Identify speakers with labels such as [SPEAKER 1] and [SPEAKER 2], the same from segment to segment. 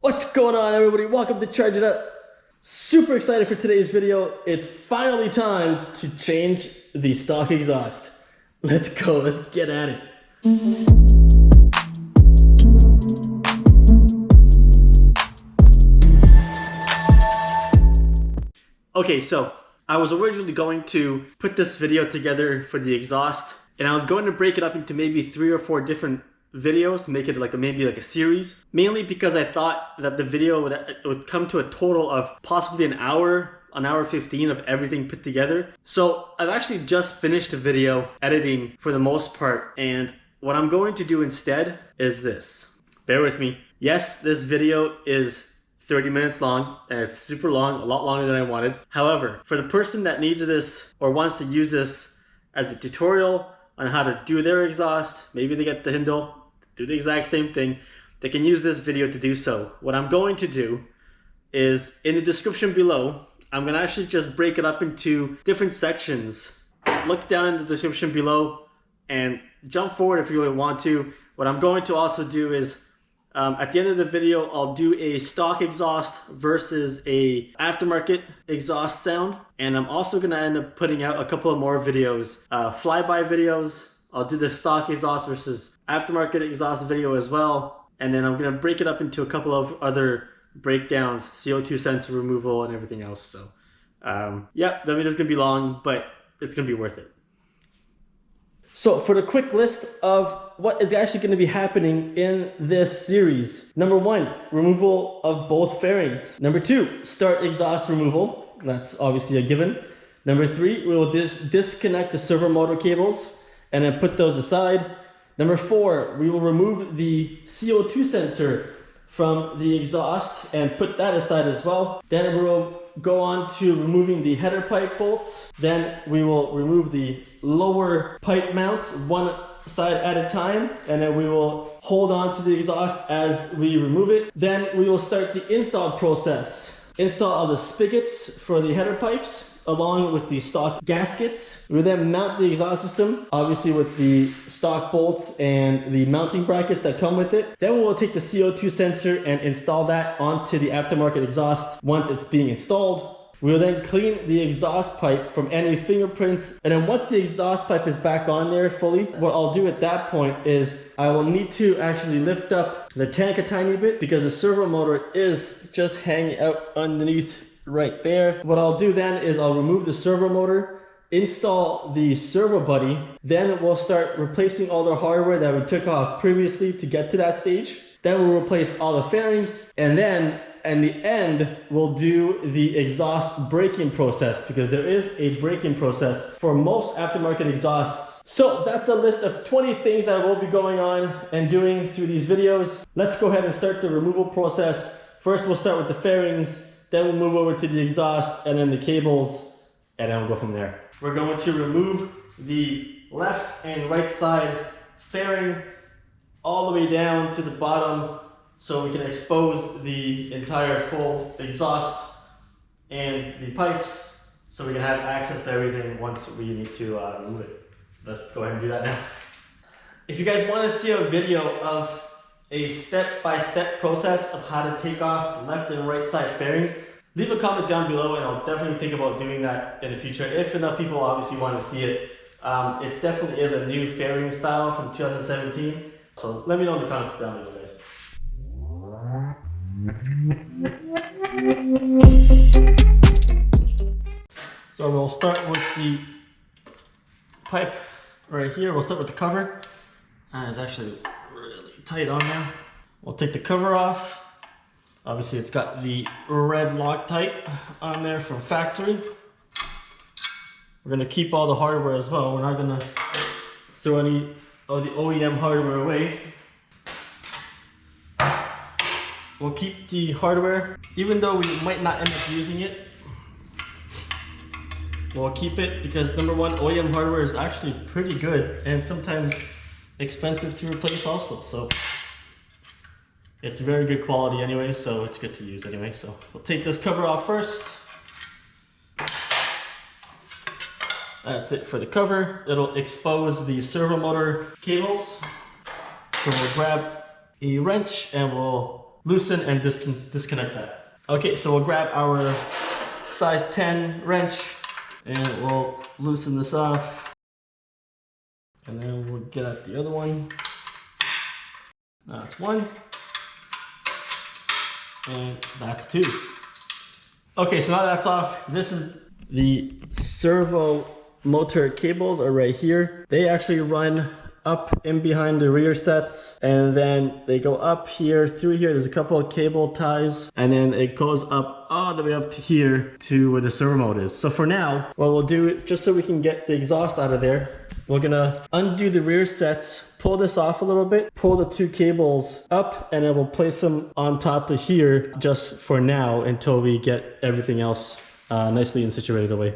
[SPEAKER 1] What's going on, everybody? Welcome to Charge It Up. Super excited for today's video. It's finally time to change the stock exhaust. Let's go, let's get at it. Okay, so I was originally going to put this video together for the exhaust, and I was going to break it up into maybe 3 or 4 different videos to make it maybe like a series, mainly because I thought that the video would come to a total of possibly an hour 15 of everything put together. So I've actually just finished a video editing for the most part, and what I'm going to do instead is this. Bear with me. Yes, this video is 30 minutes long, and it's super long, a lot longer than I wanted. However, for the person that needs this or wants to use this as a tutorial on how to do their exhaust, maybe they get the Hindle, do the exact same thing, they can use this video to do so. What I'm going to do is, in the description below, I'm going to actually just break it up into different sections. Look down in the description below and jump forward if you really want to. What I'm going to also do is, at the end of the video, I'll do a stock exhaust versus a aftermarket exhaust sound. And I'm also going to end up putting out a couple of more videos, flyby videos. I'll do the stock exhaust versus aftermarket exhaust video as well. And then I'm going to break it up into a couple of other breakdowns, CO2 sensor removal and everything else. So yeah, the video's going to be long, but it's going to be worth it. So for the quick list of what is actually going to be happening in this series. Number 1, removal of both fairings. Number 2, start exhaust removal. That's obviously a given. Number 3, we will disconnect the servo motor cables and then put those aside. Number 4, we will remove the CO2 sensor from the exhaust and put that aside as well. Then we will go on to removing the header pipe bolts. Then we will remove the lower pipe mounts one side at a time, and then we will hold on to the exhaust as we remove it. Then we will start the install process. Install all the spigots for the header pipes along with the stock gaskets. We will then mount the exhaust system, obviously with the stock bolts and the mounting brackets that come with it. Then we will take the CO2 sensor and install that onto the aftermarket exhaust once it's being installed. We will then clean the exhaust pipe from any fingerprints, and then once the exhaust pipe is back on there fully, what I'll do at that point is I will need to actually lift up the tank a tiny bit because the servo motor is just hanging out underneath right there. What I'll do then is I'll remove the servo motor, install the servo buddy, then we'll start replacing all the hardware that we took off previously to get to that stage. Then we'll replace all the fairings, and then in the end, we'll do the exhaust braking process because there is a braking process for most aftermarket exhausts. So that's a list of 20 things that will be going on and doing through these videos. Let's go ahead and start the removal process. First, we'll start with the fairings, then we'll move over to the exhaust and then the cables, and then we'll go from there. We're going to remove the left and right side fairing all the way down to the bottom, so we can expose the entire full exhaust and the pipes so we can have access to everything once we need to remove it. Let's go ahead and do that now. If you guys want to see a video of a step-by-step process of how to take off the left and right side fairings, leave a comment down below and I'll definitely think about doing that in the future if enough people obviously want to see it. It definitely is a new fairing style from 2017, so let me know in the comments down below, guys. So we'll start with the pipe right here. We'll start with the cover. It's actually really tight on there. We'll take the cover off. Obviously it's got the red Loctite on there from factory. We're going to keep all the hardware as well. We're not going to throw any of the OEM hardware away. We'll keep the hardware, even though we might not end up using it. We'll keep it because number 1, OEM hardware is actually pretty good and sometimes expensive to replace also. So it's very good quality anyway, so it's good to use anyway. So we'll take this cover off first. That's it for the cover. It'll expose the servo motor cables. So we'll grab a wrench and we'll loosen and disconnect that. Okay, so we'll grab our size 10 wrench and we'll loosen this off. And then we'll get out the other one. That's one. And that's two. Okay, so now that's off. This is the servo motor cables are right here. They actually run up in behind the rear sets, and then they go up here, through here. There's a couple of cable ties, and then it goes up all the way up to here to where the servo motor is. So for now, what we'll do, just so we can get the exhaust out of there, we're gonna undo the rear sets, pull this off a little bit, pull the two cables up, and then we'll place them on top of here just for now until we get everything else nicely and situated away.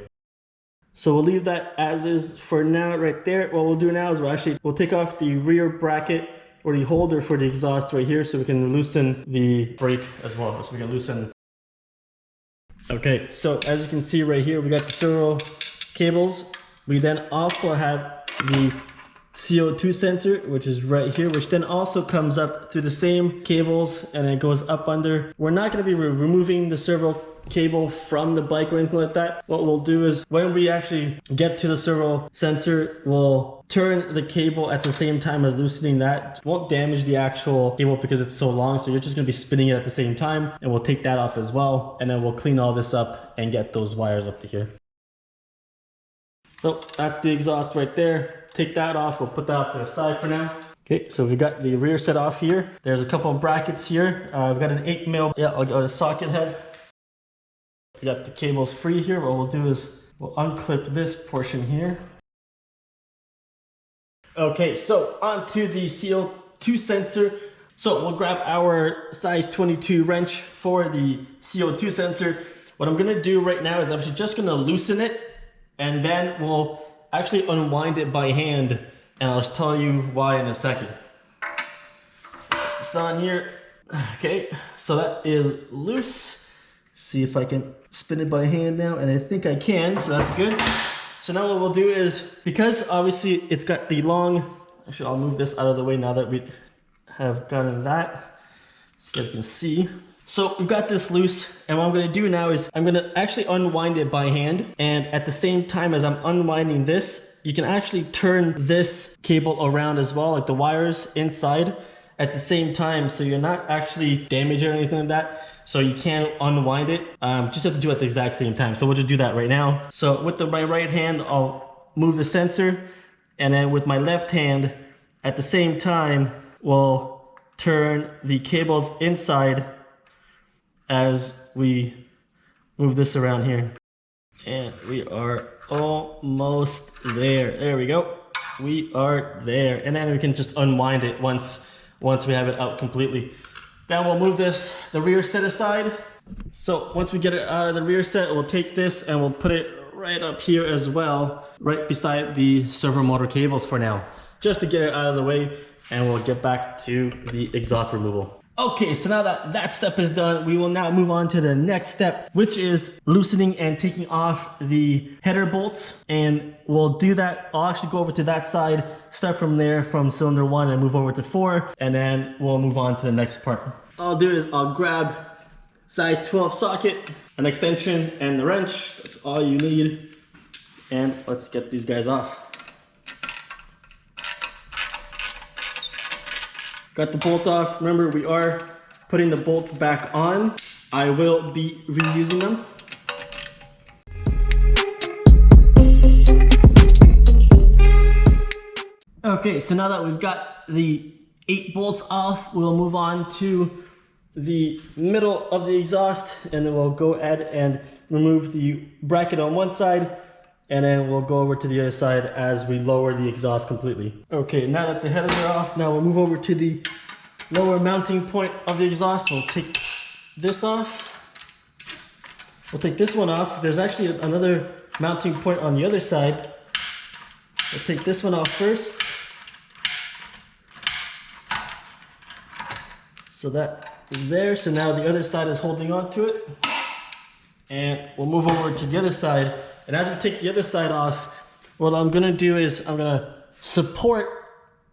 [SPEAKER 1] So we'll leave that as is for now right there. What we'll do now is we'll take off the rear bracket or the holder for the exhaust right here so we can loosen the brake as well. So we can loosen. Okay, so as you can see right here, we got the servo cables. We then also have the CO2 sensor, which is right here, which then also comes up through the same cables and it goes up under. We're not going to be removing the servo cable from the bike or anything like that. What we'll do is when we actually get to the servo sensor, we'll turn the cable at the same time as loosening that. It won't damage the actual cable because it's so long, so you're just going to be spinning it at the same time, and we'll take that off as well, and then we'll clean all this up and get those wires up to here. So that's the exhaust right there. Take that off. We'll put that off to the side for now. Okay, so we got the rear set off here. There's a couple of brackets here. We've got an 8mm socket head. We got the cables free here. What we'll do is we'll unclip this portion here. Okay, so onto the CO2 sensor. So we'll grab our size 22 wrench for the CO2 sensor. What I'm gonna do right now is I'm just gonna loosen it, and then we'll actually unwind it by hand, and I'll tell you why in a second. So put this on here. Okay, so that is loose. See if I can spin it by hand now, and I think I can, so that's good. So now what we'll do is, because obviously it's got the long, actually I'll move this out of the way now that we have gotten that, so you guys can see. So we've got this loose, and what I'm gonna do now is I'm gonna actually unwind it by hand, and at the same time as I'm unwinding this, you can actually turn this cable around as well, like the wires inside at the same time, so you're not actually damaging or anything like that. So you can't unwind it, just have to do it at the exact same time. So we'll just do that right now. So with my right hand, I'll move the sensor, and then with my left hand, at the same time, we'll turn the cables inside as we move this around here. And we are almost there. There we go. We are there. And then we can just unwind it once we have it out completely. Then we'll move the rear set aside. So once we get it out of the rear set, we'll take this and we'll put it right up here as well, right beside the servo motor cables for now, just to get it out of the way, and we'll get back to the exhaust removal. Okay, so now that that step is done, we will now move on to the next step, which is loosening and taking off the header bolts. And we'll do that. I'll actually go over to that side, start from there, from cylinder 1, and move over to 4, and then we'll move on to the next part. All I'll do is I'll grab size 12 socket, an extension, and the wrench. That's all you need. And let's get these guys off. Got the bolt off. Remember, we are putting the bolts back on. I will be reusing them. Okay, so now that we've got the 8 bolts off, we'll move on to the middle of the exhaust, and then we'll go ahead and remove the bracket on one side, and then we'll go over to the other side as we lower the exhaust completely. Okay, now that the headers are off, now we'll move over to the lower mounting point of the exhaust. We'll take this off. We'll take this one off. There's actually another mounting point on the other side. We'll take this one off first. So that is there. So now the other side is holding on to it. And we'll move over to the other side. And as we take the other side off, what I'm gonna do is I'm gonna support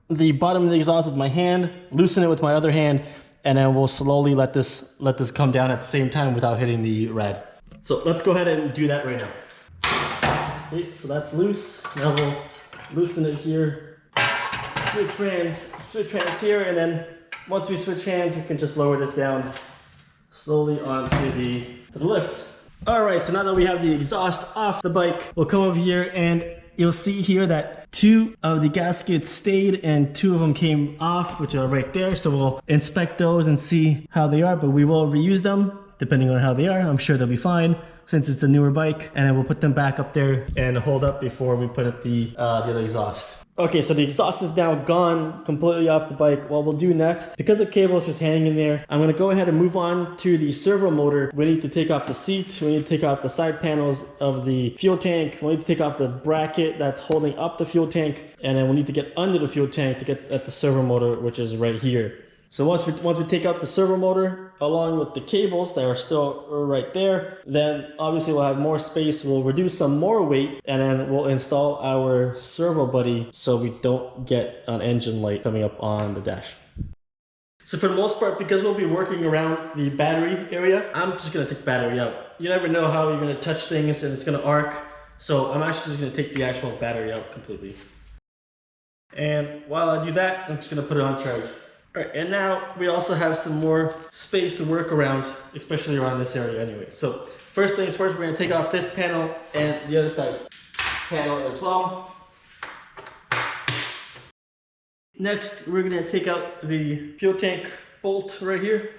[SPEAKER 1] the bottom of the exhaust with my hand, loosen it with my other hand, and then we'll slowly let this come down at the same time without hitting the rad. So let's go ahead and do that right now. Okay, so that's loose. Now we'll loosen it here. Switch hands here, and then once we switch hands, we can just lower this down slowly onto the lift. All right, so now that we have the exhaust off the bike, we'll come over here and you'll see here that 2 of the gaskets stayed and 2 of them came off, which are right there. So we'll inspect those and see how they are, but we will reuse them depending on how they are. I'm sure they'll be fine since it's a newer bike, and then we'll put them back up there and hold up before we put up the other exhaust. Okay, so the exhaust is now gone completely off the bike. What we'll do next, because the cable is just hanging in there, I'm gonna go ahead and move on to the servo motor. We need to take off the seat, we need to take off the side panels of the fuel tank, we need to take off the bracket that's holding up the fuel tank, and then we need to get under the fuel tank to get at the servo motor, which is right here. So once we take out the servo motor along with the cables that are still right there, then obviously we'll have more space, we'll reduce some more weight, and then we'll install our servo buddy so we don't get an engine light coming up on the dash. So for the most part, because we'll be working around the battery area, I'm just gonna take the battery out. You never know how you're gonna touch things and it's gonna arc. So I'm actually just gonna take the actual battery out completely. And while I do that, I'm just gonna put it on charge. All right, and now we also have some more space to work around, especially around this area anyway. So first things first, we're gonna take off this panel and the other side panel as well. Next, we're gonna take out the fuel tank bolt right here.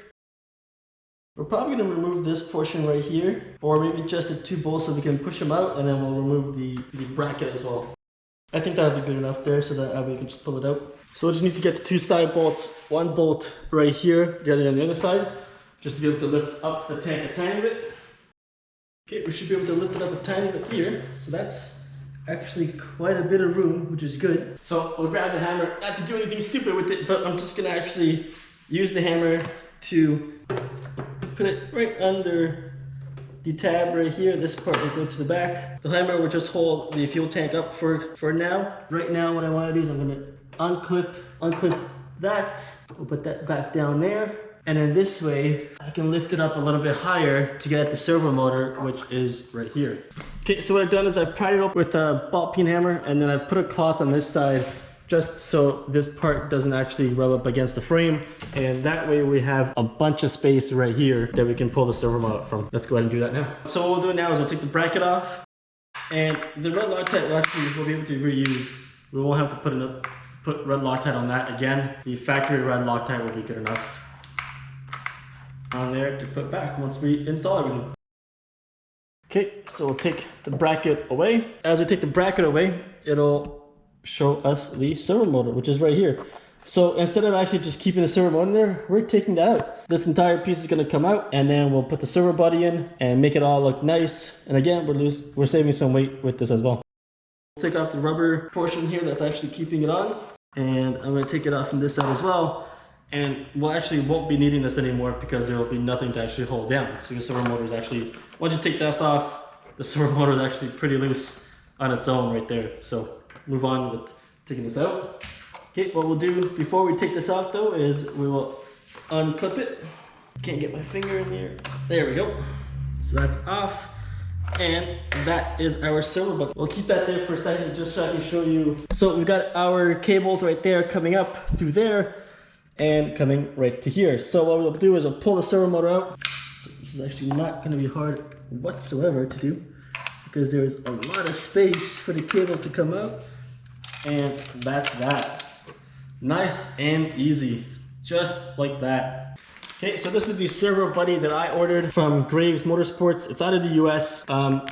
[SPEAKER 1] We're probably gonna remove this portion right here, or maybe just the 2 bolts so we can push them out, and then we'll remove the bracket as well. I think that'll be good enough there so that we can just pull it out. So we just need to get the 2 side bolts, 1 bolt right here, the other on the other side, just to be able to lift up the tank a tiny bit. Okay, we should be able to lift it up a tiny bit here. So that's actually quite a bit of room, which is good. So we'll grab the hammer, not to do anything stupid with it, but I'm just gonna actually use the hammer to put it right under the tab right here. This part will go to the back. The hammer will just hold the fuel tank up for now. Right now what I want to do is I'm going to unclip that. We'll put that back down there. And then this way I can lift it up a little bit higher to get at the servo motor, which is right here. Okay, so what I've done is I've pried it up with a ball peen hammer, and then I've put a cloth on this side just so this part doesn't actually rub up against the frame, and that way we have a bunch of space right here that we can pull the servo motor from. Let's go ahead and do that now. So what we'll do now is we'll take the bracket off, and the red Loctite we'll be able to reuse. We won't have to put red Loctite on that again. The factory red Loctite will be good enough on there to put back once we install everything. Okay, so we'll take the bracket away. As we take the bracket away, it'll show us the servo motor, which is right here. So instead of actually just keeping the servo motor in there, we're taking that out. This entire piece is going to come out, and then we'll put the servo body in and make it all look nice. And again, we're saving some weight with this as well. We'll take off the rubber portion here that's actually keeping it on, and I'm going to take it off from this side as well. And we'll actually won't be needing this anymore because there will be nothing to actually hold down. So the servo motor is actually, once you take this off, the servo motor is actually pretty loose on its own right there. So move on with taking this out. Okay, what we'll do before we take this out though is we will unclip it. Can't get my finger in there. There we go. So that's off. And that is our servo button. We'll keep that there for a second just so I can show you. So we've got our cables right there coming up through there and coming right to here. So what we'll do is we'll pull the servo motor out. So this is actually not going to be hard whatsoever to do because there's a lot of space for the cables to come out. And that's that. Nice and easy, just like that. Okay, so this is the servo buddy that I ordered from Graves Motorsports. It's out of the US.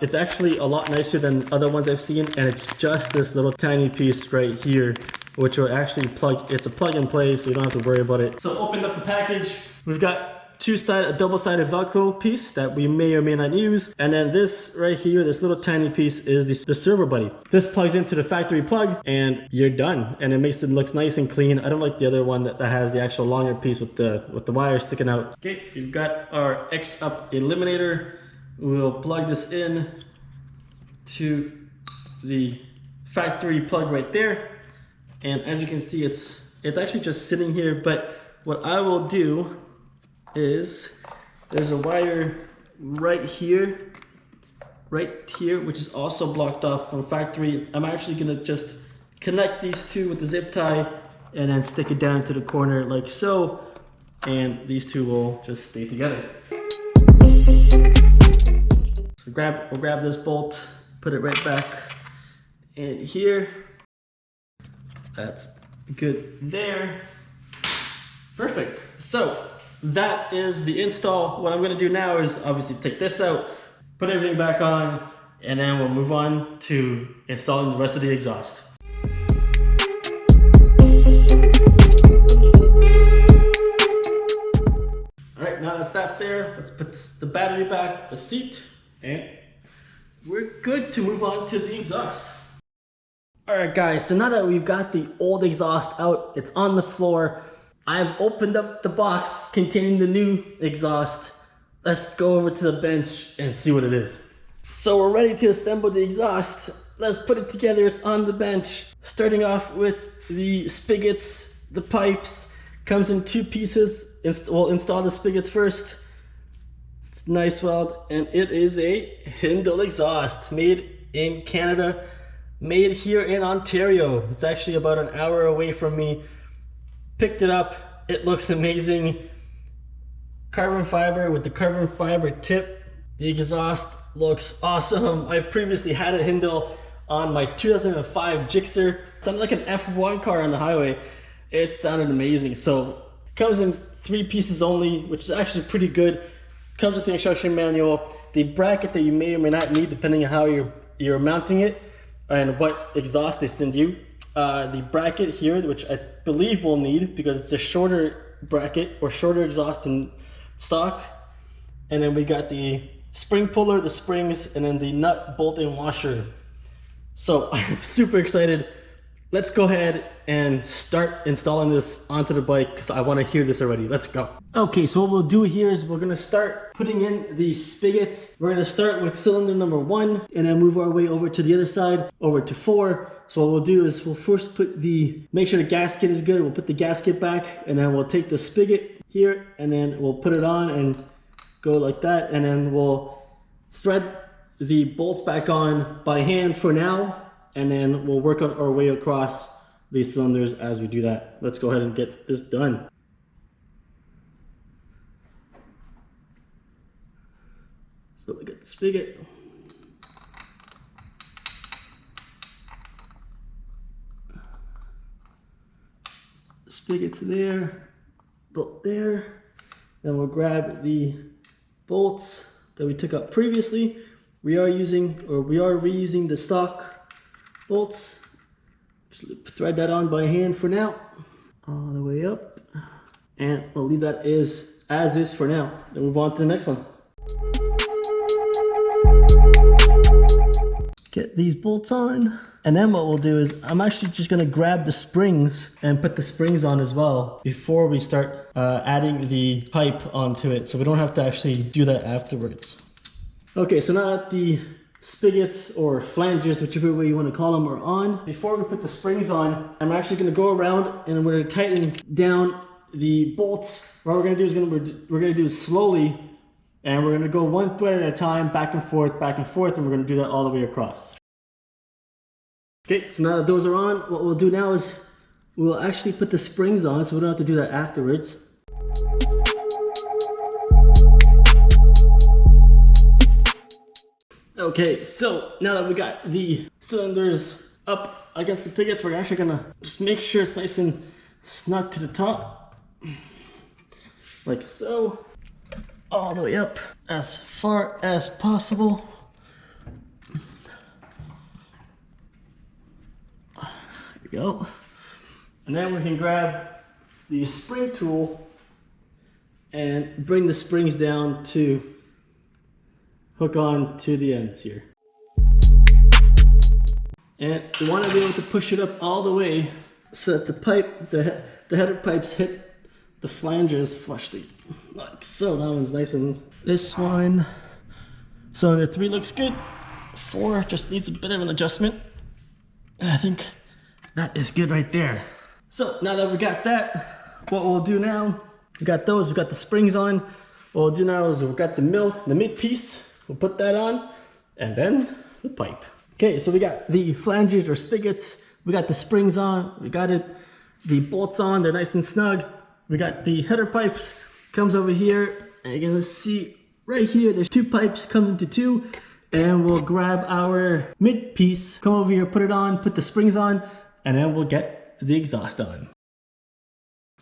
[SPEAKER 1] It's actually a lot nicer than other ones I've seen, and it's just this little tiny piece right here, which will actually it's a plug and play, so you don't have to worry about it. So open up the package. We've got a double-sided Velcro piece that we may or may not use, and then this right here, this little tiny piece is the servo buddy. This plugs into the factory plug and you're done, and it makes it look nice and clean. I don't like the other one that has the actual longer piece with the wire sticking out. Okay, we've got our EXUP Eliminator. We'll plug this in to the factory plug right there, and as you can see, it's actually just sitting here. But what I will do is there's a wire right here, which is also blocked off from factory. I'm actually gonna just connect these two with the zip tie and then stick it down to the corner like so, and these two will just stay together. So we'll grab this bolt, put it right back in here. That's good there. Perfect. So that is the install. What I'm going to do now is obviously take this out, put everything back on, and then we'll move on to installing the rest of the exhaust. Alright, now that's that there, let's put the battery back, the seat, and we're good to move on to the exhaust. Alright guys, so now that we've got the old exhaust out, it's on the floor, I've opened up the box containing the new exhaust. Let's go over to the bench and see what it is. So we're ready to assemble the exhaust. Let's put it together, it's on the bench. Starting off with the spigots, the pipes. Comes in two pieces. We'll install the spigots first. It's nice weld, and it is a Hindle exhaust made in Canada, made here in Ontario. It's actually about an hour away from me. Picked it up, it looks amazing. Carbon fiber with the carbon fiber tip. The exhaust looks awesome. I previously had a Hindle on my 2005 Gixxer. It sounded like an F1 car on the highway. It sounded amazing. So it comes in 3 pieces only, which is actually pretty good. Comes with the instruction manual, the bracket that you may or may not need depending on how you're mounting it and what exhaust they send you. The bracket here, which I believe we'll need because it's a shorter bracket or shorter exhaust than stock. And then we got the spring puller, the springs, and then the nut, bolt, and washer. So I'm super excited. Let's go ahead and start installing this onto the bike because I want to hear this already. Let's go. Okay, so what we'll do here is we're going to start putting in the spigots. We're going to start with cylinder number 1 and then move our way over to the other side, over to 4. So what we'll do is we'll first make sure the gasket is good. We'll put the gasket back, and then we'll take the spigot here and then we'll put it on and go like that, and then we'll thread the bolts back on by hand for now, and then we'll work on our way across these cylinders as we do that. Let's go ahead and get this done. So we got the spigot. Spigot's there, bolt there. Then we'll grab the bolts that we took out previously. We are reusing the stock bolts. Just thread that on by hand for now, all the way up, and we'll leave that as is for now. Then move on to the next one. Get these bolts on, and then what we'll do is I'm actually just going to grab the springs and put the springs on as well before we start adding the pipe onto it, so we don't have to actually do that afterwards. Okay, so now that the spigots or flanges, whichever way you want to call them, are on, before we put the springs on, I'm actually going to go around and we're going to tighten down the bolts. What we're going to do is we're going to do it slowly, and we're going to go one thread at a time, back and forth, and we're going to do that all the way across. Okay, so now that those are on, what we'll do now is we'll actually put the springs on, so we don't have to do that afterwards. Okay, so now that we got the cylinders up against the pivots, we're actually gonna just make sure it's nice and snug to the top, like so, all the way up as far as possible. There we go. And then we can grab the spring tool and bring the springs down to hook on to the ends here. And you want to be able to push it up all the way so that the pipe, the header pipes hit the flanges flushly, like so. That one's nice, and this one, cylinder 3 looks good. 4 just needs a bit of an adjustment, and I think that is good right there. So now that we got that, what we'll do now We got those, we got the springs on. What we'll do now is we've got the mid piece, we'll put that on, and then the pipe. Okay, so we got the flanges or spigots, we got the springs on, we got the bolts on, they're nice and snug. We got the header pipes, comes over here, and you're gonna see right here, there's 2 pipes, comes into 2, and we'll grab our mid piece, come over here, put it on, put the springs on, and then we'll get the exhaust on.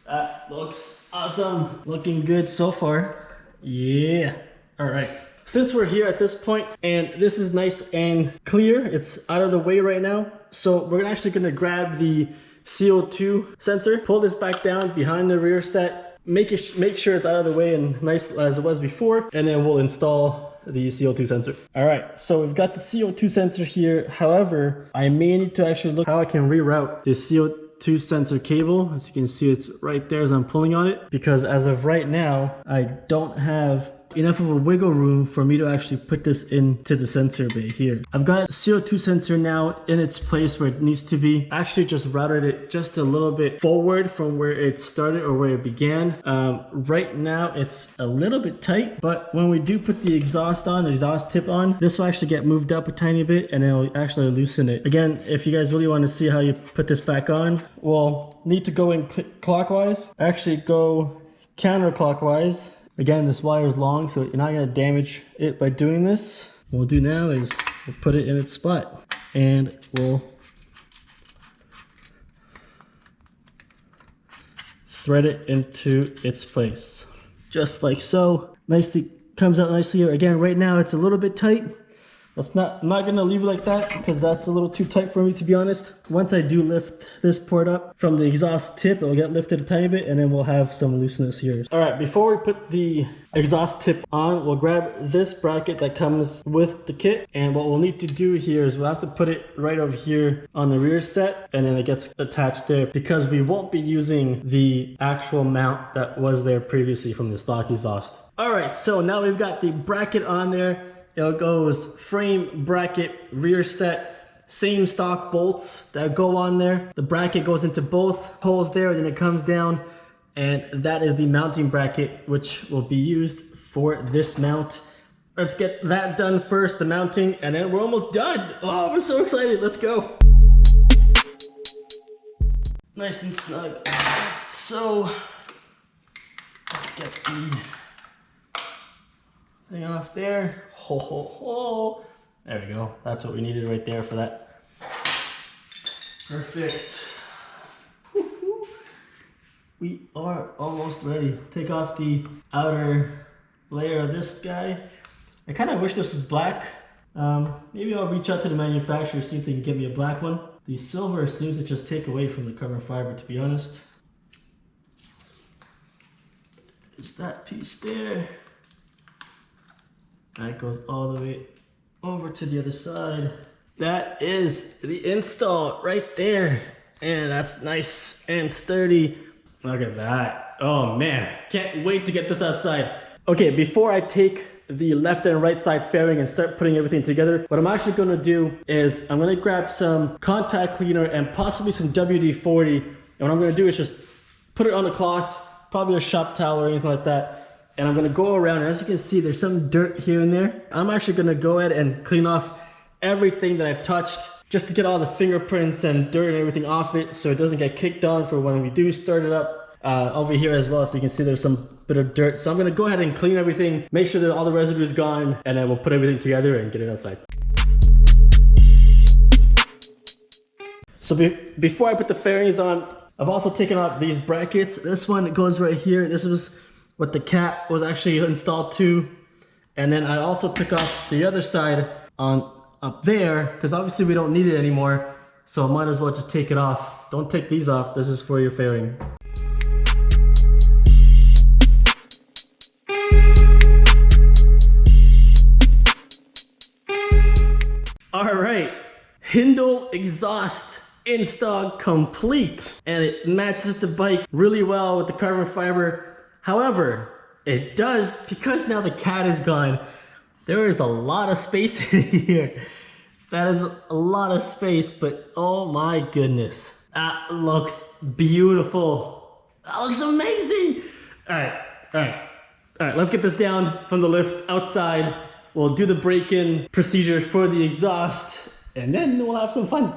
[SPEAKER 1] That looks awesome, looking good so far. Yeah, all right. Since we're here at this point and this is nice and clear, it's out of the way right now. So we're actually gonna grab the CO2 sensor, pull this back down behind the rear set, make sure it's out of the way and nice as it was before, and then we'll install the CO2 sensor. All right, so we've got the CO2 sensor here. However, I may need to actually look how I can reroute the CO2 sensor cable. As you can see, it's right there as I'm pulling on it, because as of right now, I don't have enough of a wiggle room for me to actually put this into the sensor bay here. I've got a CO2 sensor now in its place where it needs to be. I actually just routed it just a little bit forward from where it started or where it began. Right now it's a little bit tight, but when we do put the exhaust on, the exhaust tip on, this will actually get moved up a tiny bit and it'll actually loosen it. Again, if you guys really want to see how you put this back on, we'll need to go in clockwise, actually go counterclockwise. Again, this wire is long, so you're not going to damage it by doing this. What we'll do now is we'll put it in its spot and we'll thread it into its place. Just like so. Nicely comes out nicely here. Again, right now it's a little bit tight. I'm not going to leave it like that because that's a little too tight for me, to be honest. Once I do lift this port up from the exhaust tip, it'll get lifted a tiny bit and then we'll have some looseness here. All right, before we put the exhaust tip on, we'll grab this bracket that comes with the kit. And what we'll need to do here is we'll have to put it right over here on the rear set, and then it gets attached there because we won't be using the actual mount that was there previously from the stock exhaust. All right, so now we've got the bracket on there. It goes frame, bracket, rear set, same stock bolts that go on there. The bracket goes into both holes there, then it comes down, and that is the mounting bracket, which will be used for this mount. Let's get that done first, the mounting, and then we're almost done. Oh, we're so excited, let's go. Nice and snug. So, let's get the thing off there. Ho, ho, ho. There we go. That's what we needed right there for that. Perfect. Woo-hoo. We are almost ready. Take off the outer layer of this guy. I kind of wish this was black. Maybe I'll reach out to the manufacturer, see if they can get me a black one. The silver seems to just take away from the carbon fiber, to be honest. There's that piece there. That goes all the way over to the other side. That is the install right there. And that's nice and sturdy. Look at that. Oh man, can't wait to get this outside. Okay, before I take the left and right side fairing and start putting everything together, what I'm actually gonna do is I'm gonna grab some contact cleaner and possibly some WD-40. And what I'm gonna do is just put it on a cloth, probably a shop towel or anything like that. And I'm gonna go around, and as you can see, there's some dirt here and there. I'm actually gonna go ahead and clean off everything that I've touched, just to get all the fingerprints and dirt and everything off it, so it doesn't get kicked on for when we do start it up. Over here as well, so you can see there's some bit of dirt. So I'm gonna go ahead and clean everything, make sure that all the residue is gone, and then we'll put everything together and get it outside. So before I put the fairings on, I've also taken out these brackets. This one goes right here. This was what the cap was actually installed to, and then I also took off the other side on up there because obviously we don't need it anymore, so I might as well just take it off. Don't take these off, this is for your fairing. All right, Hindle exhaust install complete, and it matches the bike really well with the carbon fiber. However, it does, because now the cat is gone, there is a lot of space in here. That is a lot of space, but oh my goodness. That looks beautiful. That looks amazing. All right. Let's get this down from the lift outside. We'll do the break-in procedure for the exhaust, and then we'll have some fun.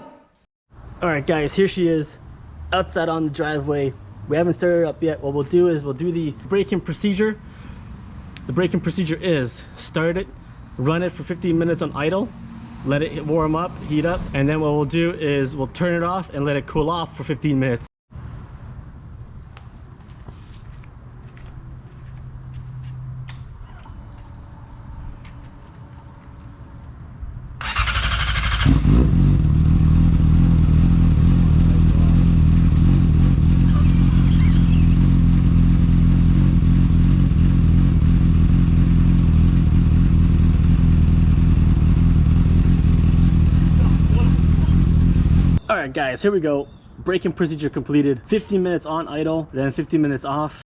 [SPEAKER 1] All right, guys, here she is, outside on the driveway. We haven't started it up yet. What we'll do is we'll do the break-in procedure. The break-in procedure is start it, run it for 15 minutes on idle, let it warm up, heat up, and then what we'll do is we'll turn it off and let it cool off for 15 minutes. All right, guys, here we go. Break-in procedure completed. 15 minutes on idle, then 15 minutes off.